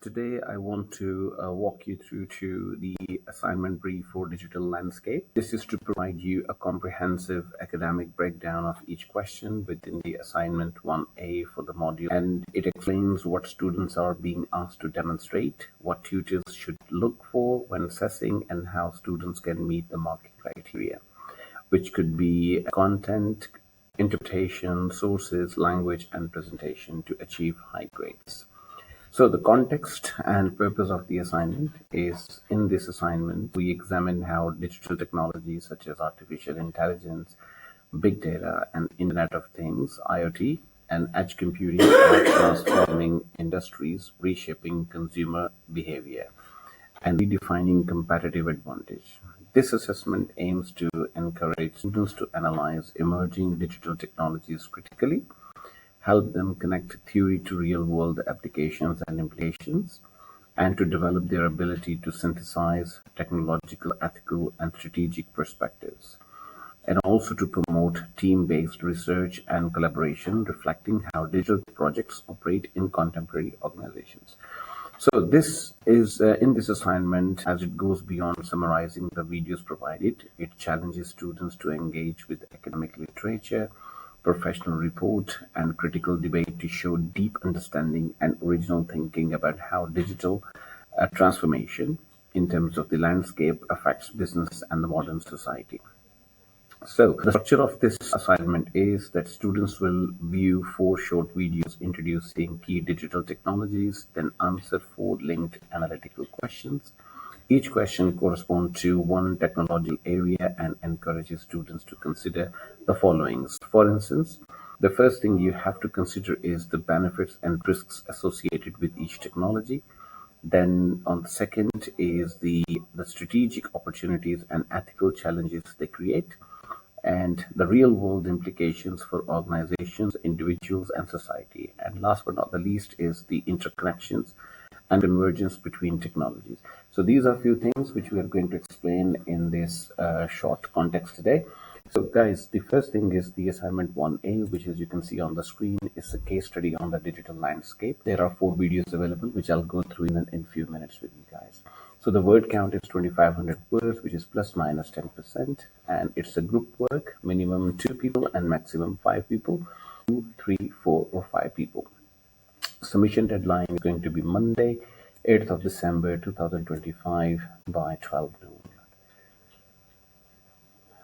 Today, I want to walk you through to the assignment brief for digital landscape. This is to provide you a comprehensive academic breakdown of each question within the assignment 1A for the module, and it explains what students are being asked to demonstrate, what tutors should look for when assessing, and how students can meet the marking criteria, which could be content, interpretation, sources, language, and presentation to achieve high grades. So the context and purpose of the assignment is, in this assignment, we examine how digital technologies such as artificial intelligence, big data, and Internet of Things, IoT, and edge computing are transforming industries, reshaping consumer behavior, and redefining competitive advantage. This assessment aims to encourage students to analyze emerging digital technologies critically, help them connect theory to real-world applications and implications, and to develop their ability to synthesize technological, ethical, and strategic perspectives, and also to promote team-based research and collaboration, reflecting how digital projects operate in contemporary organizations. So this is in this assignment, as it goes beyond summarizing the videos provided, it challenges students to engage with academic literature, professional report, and critical debate to show deep understanding and original thinking about how digital transformation in terms of the landscape affects business and the modern society. So the structure of this assignment is that students will view 4 short videos introducing key digital technologies, then answer 4 linked analytical questions. Each question corresponds to one technological area and encourages students to consider the followings. For instance, the first thing you have to consider is the benefits and risks associated with each technology. Then on the second is the strategic opportunities and ethical challenges they create, and the real world implications for organizations, individuals, and society. And last but not the least is the interconnections and convergence between technologies. So these are a few things which we are going to explain in this short context today. So guys, the first thing is the assignment 1A, which as you can see on the screen is a case study on the digital landscape. There are 4 videos available, which I'll go through in a few minutes with you guys. So the word count is 2,500 words, which is plus minus 10%, and it's a group work, minimum 2 people and maximum 5 people, 2, 3, 4, or 5 people. Submission deadline is going to be Monday, 8th of December 2025 by 12 noon.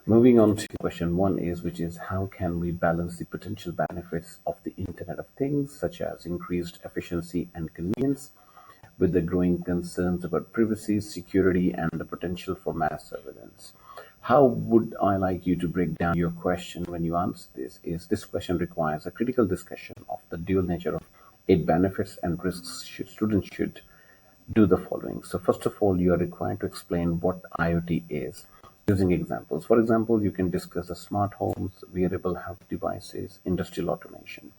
Moving on to question 1 is, which is how can we balance the potential benefits of the Internet of Things, such as increased efficiency and convenience, with the growing concerns about privacy, security, and the potential for mass surveillance. How would I like you to break down your question when you answer this? Is this question requires a critical discussion of the dual nature of its benefits and risks. Students should do the following. So first of all, you are required to explain what IoT is using examples. For example, you can discuss the smart homes, wearable health devices, industrial automation.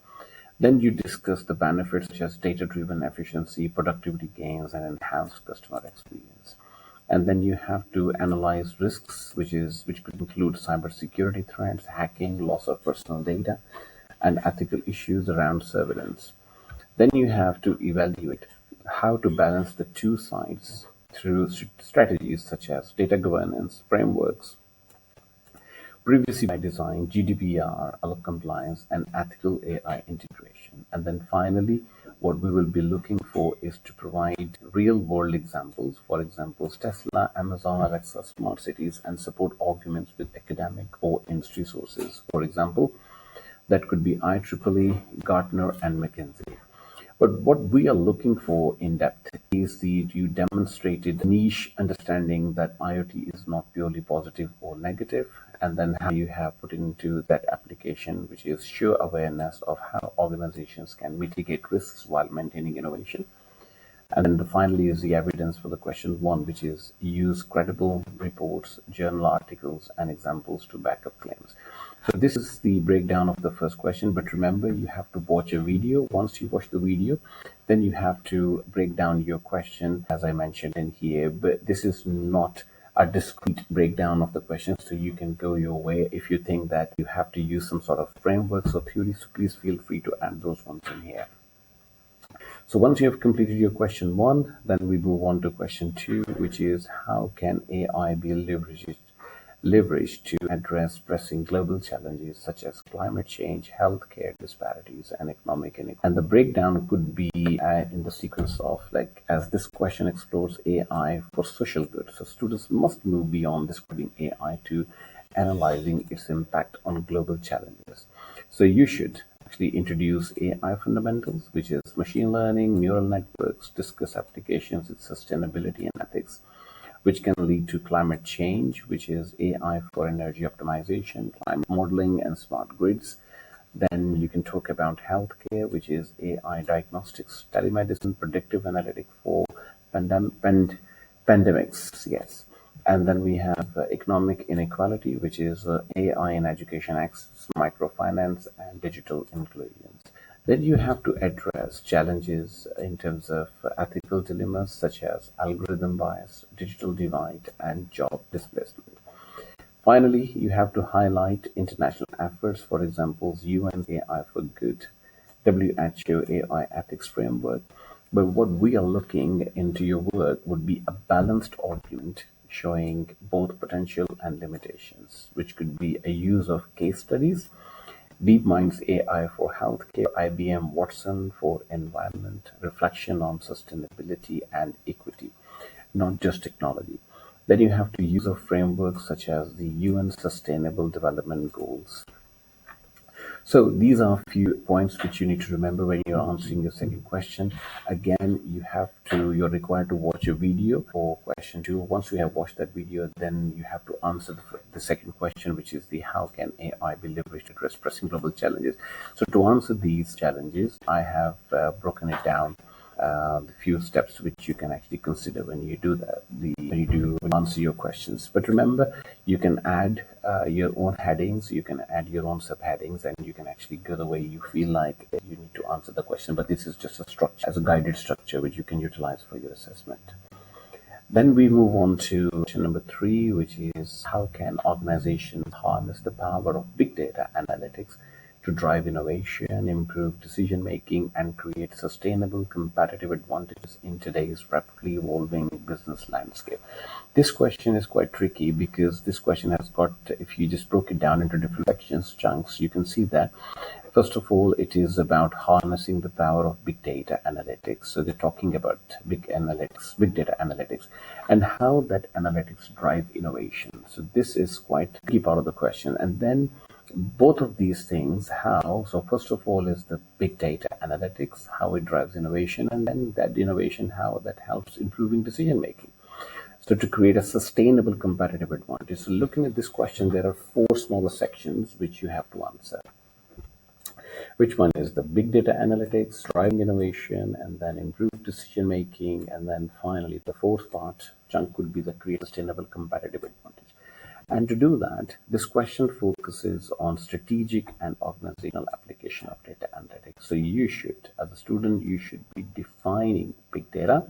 Then you discuss the benefits such as data-driven efficiency, productivity gains, and enhanced customer experience. And then you have to analyze risks, which could include cybersecurity threats, hacking, loss of personal data, and ethical issues around surveillance. Then you have to evaluate how to balance the two sides through strategies such as data governance frameworks, privacy by design, GDPR, compliance, and ethical AI integration. And then finally, what we will be looking for is to provide real-world examples. For example, Tesla, Amazon, Alexa, smart cities, and support arguments with academic or industry sources. For example, that could be IEEE, Gartner, and McKinsey. But what we are looking for in depth is you demonstrated niche understanding that IoT is not purely positive or negative, and then how you have put into that application, which is sure awareness of how organizations can mitigate risks while maintaining innovation. And then finally is the evidence for the question 1, which is use credible reports, journal articles, and examples to back up claims. So this is the breakdown of the first question, but remember you have to watch a video. Once you watch the video, then you have to break down your question as I mentioned in here, but this is not a discrete breakdown of the questions, so you can go your way. If you think that you have to use some sort of frameworks or theories, so please feel free to add those ones in here. So once you have completed your question one, then we move on to question two, which is how can AI be leveraged to address pressing global challenges such as climate change, healthcare disparities, and economic inequality. And the breakdown could be in the sequence of like, as this question explores AI for social good. So students must move beyond describing AI to analyzing its impact on global challenges. So you should actually introduce AI fundamentals, which is machine learning, neural networks, discuss applications in sustainability and ethics, which can lead to climate change, which is AI for energy optimization, climate modeling, and smart grids. Then you can talk about healthcare, which is AI diagnostics, telemedicine, predictive analytics for pandemics. Yes. And then we have economic inequality, which is AI in education access, microfinance, and digital inclusion. Then you have to address challenges in terms of ethical dilemmas such as algorithm bias, digital divide, and job displacement. Finally, you have to highlight international efforts, for example, UN AI for Good, WHO AI ethics framework. But what we are looking into your work would be a balanced argument showing both potential and limitations, which could be a use of case studies, DeepMind's AI for healthcare, IBM Watson for environment, reflection on sustainability and equity, not just technology. Then you have to use of frameworks such as the UN Sustainable Development Goals. So these are a few points which you need to remember when you're answering your second question. Again, you're required to watch a video for question two. Once you have watched that video, then you have to answer the second question, which is the how can AI be leveraged to address pressing global challenges. So to answer these challenges, I have broken it down the few steps which you can actually consider when you do that, when you do answer your questions. But remember, you can add your own headings, you can add your own subheadings, and you can actually go the way you feel like you need to answer the question. But this is just a structure, as a guided structure, which you can utilize for your assessment. Then we move on to question number three, which is how can organizations harness the power of big data analytics to drive innovation, improve decision making, and create sustainable competitive advantages in today's rapidly evolving business landscape? This question is quite tricky because this question has got, if you just broke it down into different sections, chunks, you can see that first of all, it is about harnessing the power of big data analytics. So they're talking about big data analytics, and how that analytics drive innovation. So this is quite a key part of the question. And then both of these things, how, so first of all is the big data analytics, how it drives innovation, and then that innovation, how that helps improving decision making. So to create a sustainable competitive advantage. So looking at this question, there are four smaller sections which you have to answer. Which one is the big data analytics, driving innovation, and then improve decision making, and then finally the fourth part chunk could be the create sustainable competitive advantage. And to do that, this question focuses on strategic and organizational application of data analytics. So you should, as a student, you should be defining big data.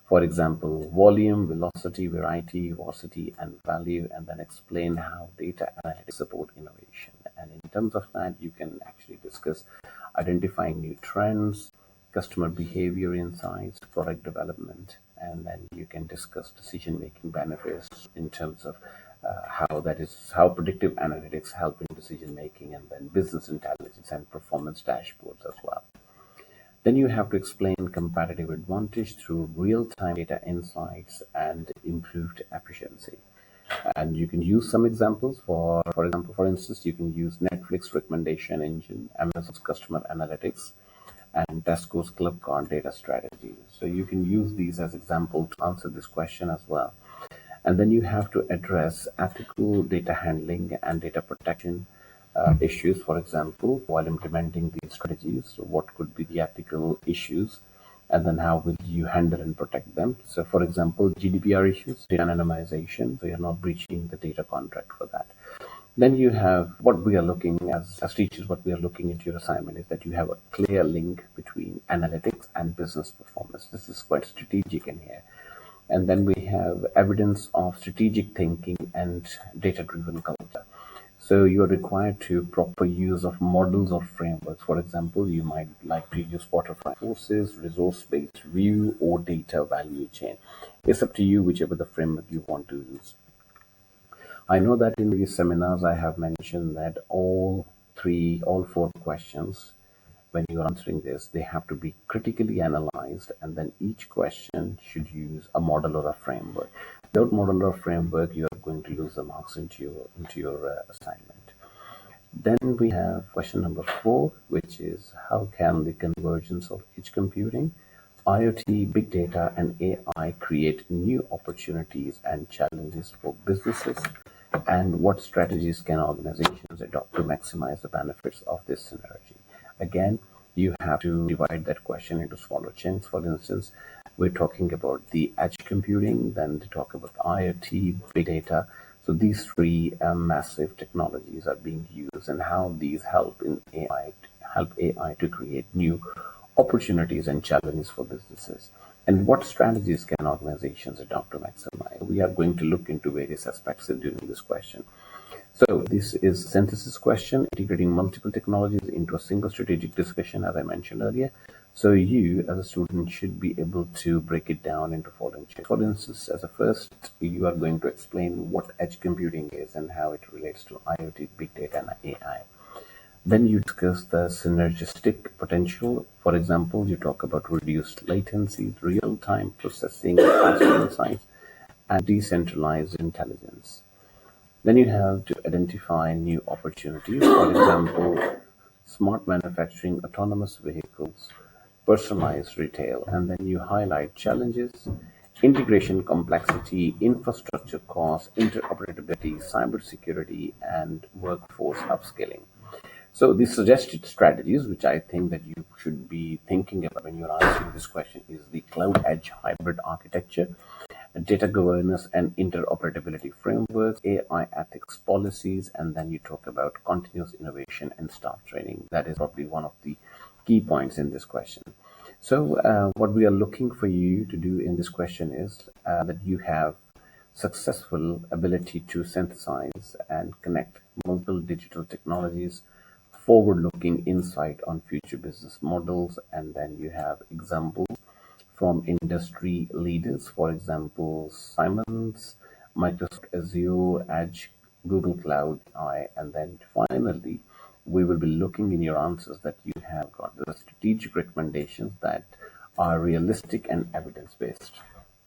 For example, volume, velocity, variety, varsity, and value, and then explain how data analytics support innovation. And in terms of that, you can actually discuss identifying new trends, customer behavior insights, product development, and then you can discuss decision-making benefits in terms of how predictive analytics help in decision making, and then business intelligence and performance dashboards as well. Then you have to explain competitive advantage through real-time data insights and improved efficiency. And you can use some examples. For example, for instance, you can use Netflix recommendation engine, Amazon's customer analytics, and Tesco's club card data strategy. So you can use these as example to answer this question as well. And then you have to address ethical data handling and data protection issues. For example, while implementing these strategies, so what could be the ethical issues, and then how will you handle and protect them? So, for example, GDPR issues, data anonymization, so you're not breaching the data contract for that. Then you have what we are looking as teachers, what we are looking into your assignment is that you have a clear link between analytics and business performance. This is quite strategic in here. And then we have evidence of strategic thinking and data-driven culture. So you're required to proper use of models or frameworks. For example, you might like to use waterfall forces, resource-based view, or data value chain. It's up to you, whichever the framework you want to use. I know that in these seminars I have mentioned that all four questions, when you're answering this, they have to be critically analyzed, and then each question should use a model or a framework. Without model or framework, you are going to lose the marks into your assignment. Then we have question number 4, which is how can the convergence of edge computing, IoT, big data, and AI create new opportunities and challenges for businesses? And what strategies can organizations adopt to maximize the benefits of this synergy? Again, you have to divide that question into smaller chunks. For instance, we're talking about the edge computing, then to talk about IoT, big data. So these three massive technologies are being used, and how these help AI to create new opportunities and challenges for businesses. And what strategies can organizations adopt to maximize? We are going to look into various aspects during this question. So this is a synthesis question, integrating multiple technologies into a single strategic discussion, as I mentioned earlier. So you, as a student, should be able to break it down into following chunks. For instance, as a first, you are going to explain what edge computing is and how it relates to IoT, big data, and AI. Then you discuss the synergistic potential. For example, you talk about reduced latency, real-time processing, faster insights, and decentralized intelligence. Then you have to identify new opportunities. For example, smart manufacturing, autonomous vehicles, personalized retail. And then you highlight challenges, integration complexity, infrastructure costs, interoperability, cybersecurity, and workforce upskilling. So the suggested strategies, which I think that you should be thinking about when you're answering this question, is the cloud edge hybrid architecture, data governance and interoperability frameworks, AI ethics policies, and then you talk about continuous innovation and staff training. That is probably one of the key points in this question. So what we are looking for you to do in this question is that you have successful ability to synthesize and connect multiple digital technologies, forward-looking insight on future business models, and then you have examples from industry leaders, for example, Siemens, Microsoft Azure, Edge, Google Cloud, AI, and then finally, we will be looking in your answers that you have got the strategic recommendations that are realistic and evidence-based.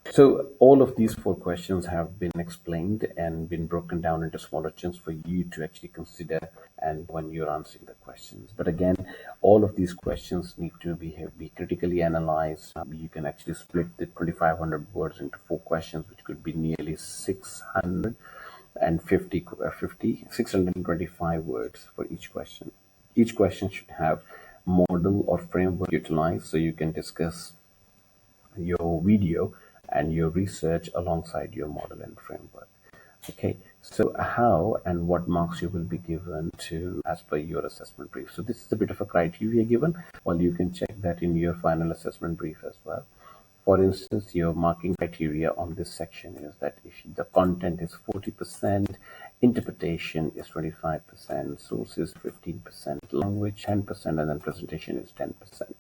So all of these four questions have been explained and been broken down into smaller chunks for you to actually consider and when you're answering the questions. But again, all of these questions need to be critically analyzed. You can actually split the 2,500 words into four questions, which could be nearly 625 words for each question. Each question should have model or framework utilized so you can discuss your video and your research alongside your model and framework. Okay, so how and what marks you will be given to as per your assessment brief. So this is a bit of a criteria given. Well, you can check that in your final assessment brief as well. For instance, your marking criteria on this section is that if the content is 40%, interpretation is 25%, sources 15%, language 10%, and then presentation is 10%.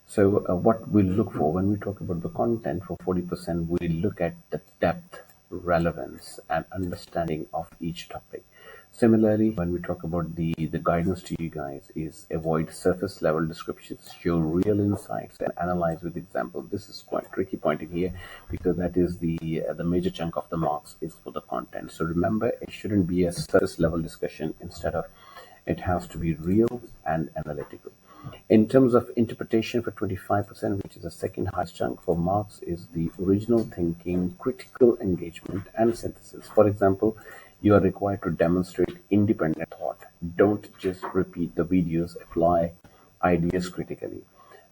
So what we look for when we talk about the content for 40%, we look at the depth, relevance, and understanding of each topic. Similarly, when we talk about the guidance to you guys is avoid surface level descriptions, show real insights, and analyze with example. This is quite tricky point in here because that is the major chunk of the marks is for the content. So remember, it shouldn't be a surface level discussion. Instead of, it has to be real and analytical. In terms of interpretation for 25%, which is the second highest chunk for marks, is the original thinking, critical engagement, and synthesis. For example, you are required to demonstrate independent thought. Don't just repeat the videos, apply ideas critically.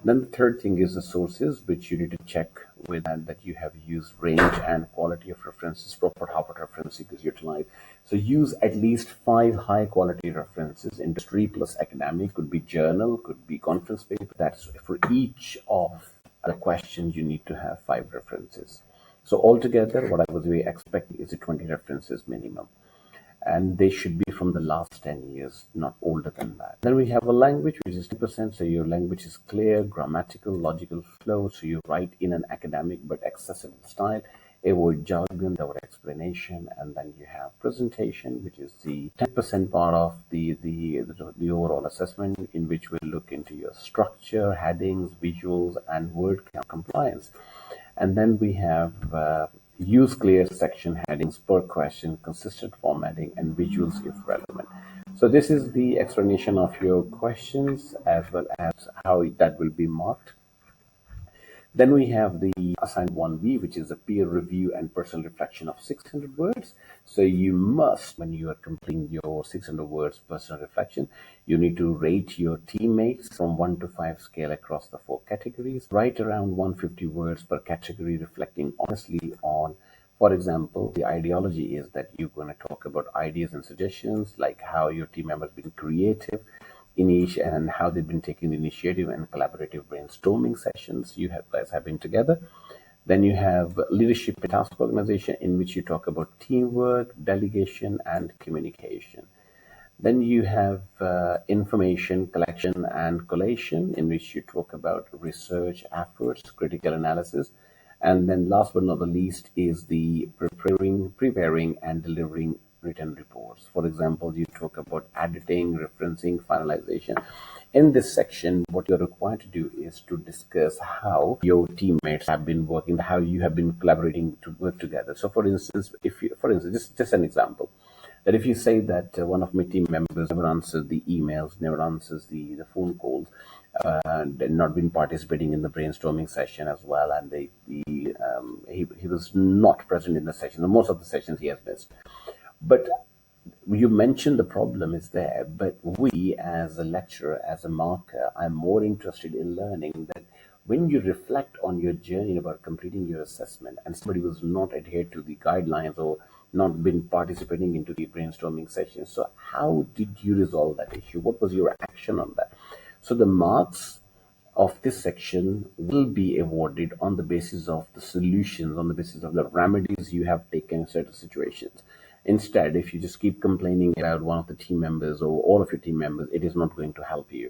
Then the third thing is the sources, which you need to check with and that you have used range and quality of references. Proper Harvard referencing is utilized. So use at least 5 high quality references. Industry plus academic, could be journal, could be conference paper. That's for each of the questions you need to have 5 references. So altogether, what I was really expecting is a 20 references minimum. and they should be from the last 10 years, not older than that. Then we have a language, which is 10%. So your language is clear, grammatical, logical flow. So you write in an academic but accessible style. Avoid jargon, avoid explanation. And then you have presentation, which is the 10% part of the overall assessment, in which we'll look into your structure, headings, visuals, and word count compliance. And then we have use clear section headings per question, consistent formatting, and visuals if relevant. So this is the explanation of your questions as well as how that will be marked. Then we have the assigned 1B, which is a peer review and personal reflection of 600 words. So you must, when you are completing your 600 words personal reflection, you need to rate your teammates from 1 to 5 scale across the 4 categories. Write around 150 words per category, reflecting honestly on, for example, the ideology is that you're going to talk about ideas and suggestions, like how your team members been creative in each and how they've been taking the initiative and collaborative brainstorming sessions you guys have been together. Then you have leadership and task organization, in which you talk about teamwork, delegation, and communication. Then you have information collection and collation, in which you talk about research efforts, critical analysis. And then last but not the least is the preparing and delivering written reports. For example, you talk about editing, referencing, finalization. In this section, what you're required to do is to discuss how your teammates have been working, how you have been collaborating to work together. So for instance, just an example, that if you say that one of my team members never answers the emails, never answers the phone calls, and not been participating in the brainstorming session as well, and he was not present in the session. Most of the sessions he has missed. But you mentioned the problem is there, but we as a lecturer, as a marker, I'm more interested in learning that when you reflect on your journey about completing your assessment and somebody was not adhered to the guidelines or not been participating into the brainstorming session, so how did you resolve that issue? What was your action on that? So the marks of this section will be awarded on the basis of the solutions, on the basis of the remedies you have taken in certain situations. Instead, if you just keep complaining about one of the team members or all of your team members, it is not going to help you.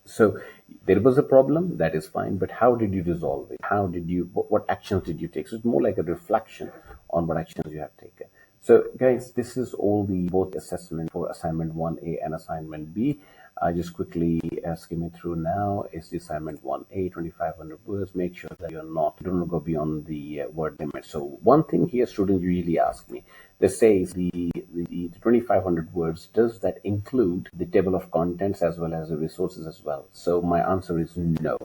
So there was a problem, that is fine, but how did you resolve it? What actions did you take? So it's more like a reflection on what actions you have taken. So guys, this is all the both assessment for assignment 1A and assignment B. I just quickly skimming through now. Is the assignment 1A 2,500 words? Make sure that don't go beyond the word limit. So one thing here, students usually ask me, they say the 2,500 words, does that include the table of contents as well as the resources as well? So my answer is no,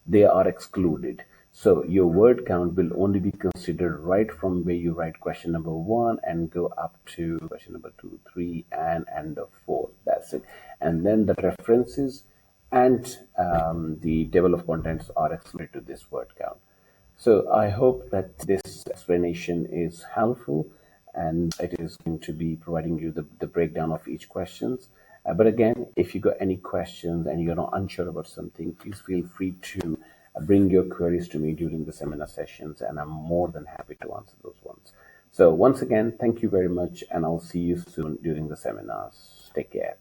they are excluded. So your word count will only be considered right from where you write question number 1 and go up to question number 2, 3, and end of 4. That's it. And then the references and the table of contents are excluded to this word count. So I hope that this explanation is helpful, and it is going to be providing you the breakdown of each questions. But again, if you got any questions and you're not unsure about something, please feel free to bring your queries to me during the seminar sessions, and I'm more than happy to answer those ones. So once again, thank you very much, and I'll see you soon during the seminars. Take care.